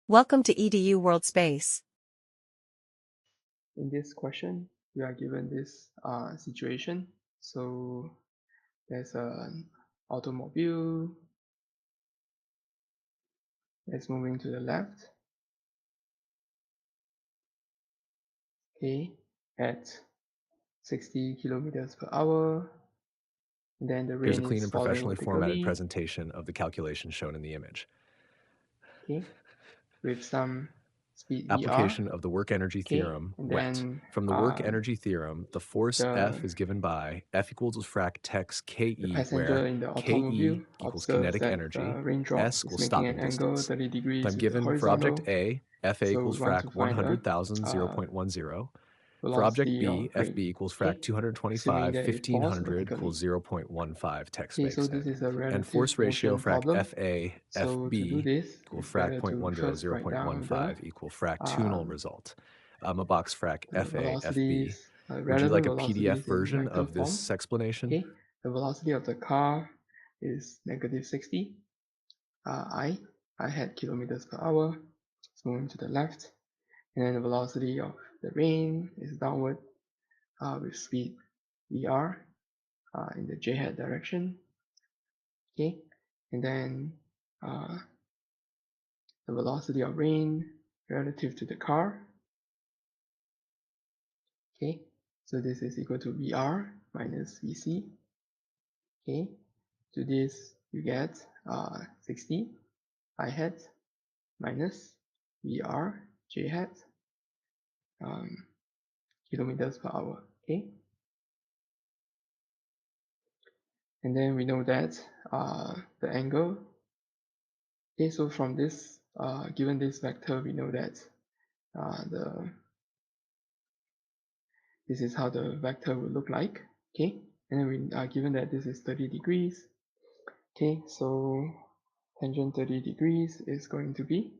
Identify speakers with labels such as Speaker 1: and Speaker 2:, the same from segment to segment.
Speaker 1: Welcome to EDU World Space.
Speaker 2: In this question, we are given this situation. So there's an automobile that's moving to the left, okay, at 60 kilometers per hour. And then the
Speaker 3: Here's a
Speaker 2: rain
Speaker 3: clean
Speaker 2: is
Speaker 3: and
Speaker 2: falling
Speaker 3: professionally formatted
Speaker 2: vertically,
Speaker 3: presentation of the calculation shown in the image.
Speaker 2: okay, with some speed VR,
Speaker 3: Application of the work energy
Speaker 2: okay,
Speaker 3: theorem,
Speaker 2: and
Speaker 3: wet.
Speaker 2: then
Speaker 3: From the work energy theorem, the force F
Speaker 2: the
Speaker 3: is given by F equals frac text KE,
Speaker 2: passenger
Speaker 3: where
Speaker 2: in the automobile
Speaker 3: KE equals
Speaker 2: observes
Speaker 3: kinetic
Speaker 2: that
Speaker 3: energy,
Speaker 2: raindrops
Speaker 3: S
Speaker 2: is
Speaker 3: equals
Speaker 2: making
Speaker 3: stopping
Speaker 2: an angle
Speaker 3: distance.
Speaker 2: 30
Speaker 3: If
Speaker 2: degrees
Speaker 3: I'm
Speaker 2: with the
Speaker 3: given for object
Speaker 2: horizontal.
Speaker 3: A, FA
Speaker 2: So
Speaker 3: equals
Speaker 2: we want
Speaker 3: frac
Speaker 2: to find the
Speaker 3: 100,000, 0.10. For object
Speaker 2: velocity
Speaker 3: B,
Speaker 2: of
Speaker 3: FB
Speaker 2: rain,
Speaker 3: equals
Speaker 2: okay?
Speaker 3: frac
Speaker 2: Assuming
Speaker 3: 225,
Speaker 2: that it falls
Speaker 3: 1500
Speaker 2: vertically.
Speaker 3: equals 0.15, text
Speaker 2: Okay, so
Speaker 3: makes
Speaker 2: this
Speaker 3: it.
Speaker 2: is a
Speaker 3: And
Speaker 2: relative
Speaker 3: force ratio
Speaker 2: motion
Speaker 3: frac
Speaker 2: problem.
Speaker 3: FA,
Speaker 2: So to do
Speaker 3: FB
Speaker 2: this,
Speaker 3: equal
Speaker 2: it's
Speaker 3: frac
Speaker 2: better to
Speaker 3: 0.10,
Speaker 2: first write down the
Speaker 3: 0.15 equal frac 2 null
Speaker 2: um,
Speaker 3: result. A box frac FA, FB.
Speaker 2: velocities,
Speaker 3: Would you
Speaker 2: relative
Speaker 3: like a PDF
Speaker 2: velocities in
Speaker 3: version
Speaker 2: vector
Speaker 3: of
Speaker 2: form.
Speaker 3: this explanation?
Speaker 2: Okay, the velocity of the car is negative 60. I had kilometers per hour. It's moving to the left. And then the velocity of the rain is downward with speed VR in the j hat direction. Okay, and then uh, the velocity of rain relative to the car. Okay, so this is equal to VR minus VC. Okay, to this you get 60 I hat minus VR j hat kilometers per hour. Okay, and then we know that the angle. Okay, so from this given this vector, we know that this is how the vector will look like. Okay, and then we are given that this is 30 degrees. Okay, so tangent 30 degrees is going to be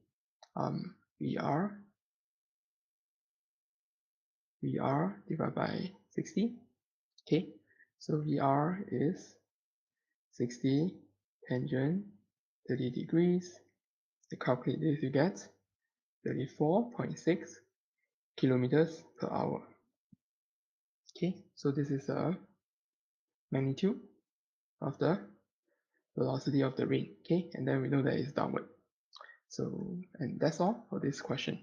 Speaker 2: VR divided by 60. Okay, so VR is 60 tangent 30 degrees. To calculate this, you get 34.6 kilometers per hour. Okay, so this is a magnitude of the velocity of the rain. Okay, and then we know that it's downward. So, and that's all for this question.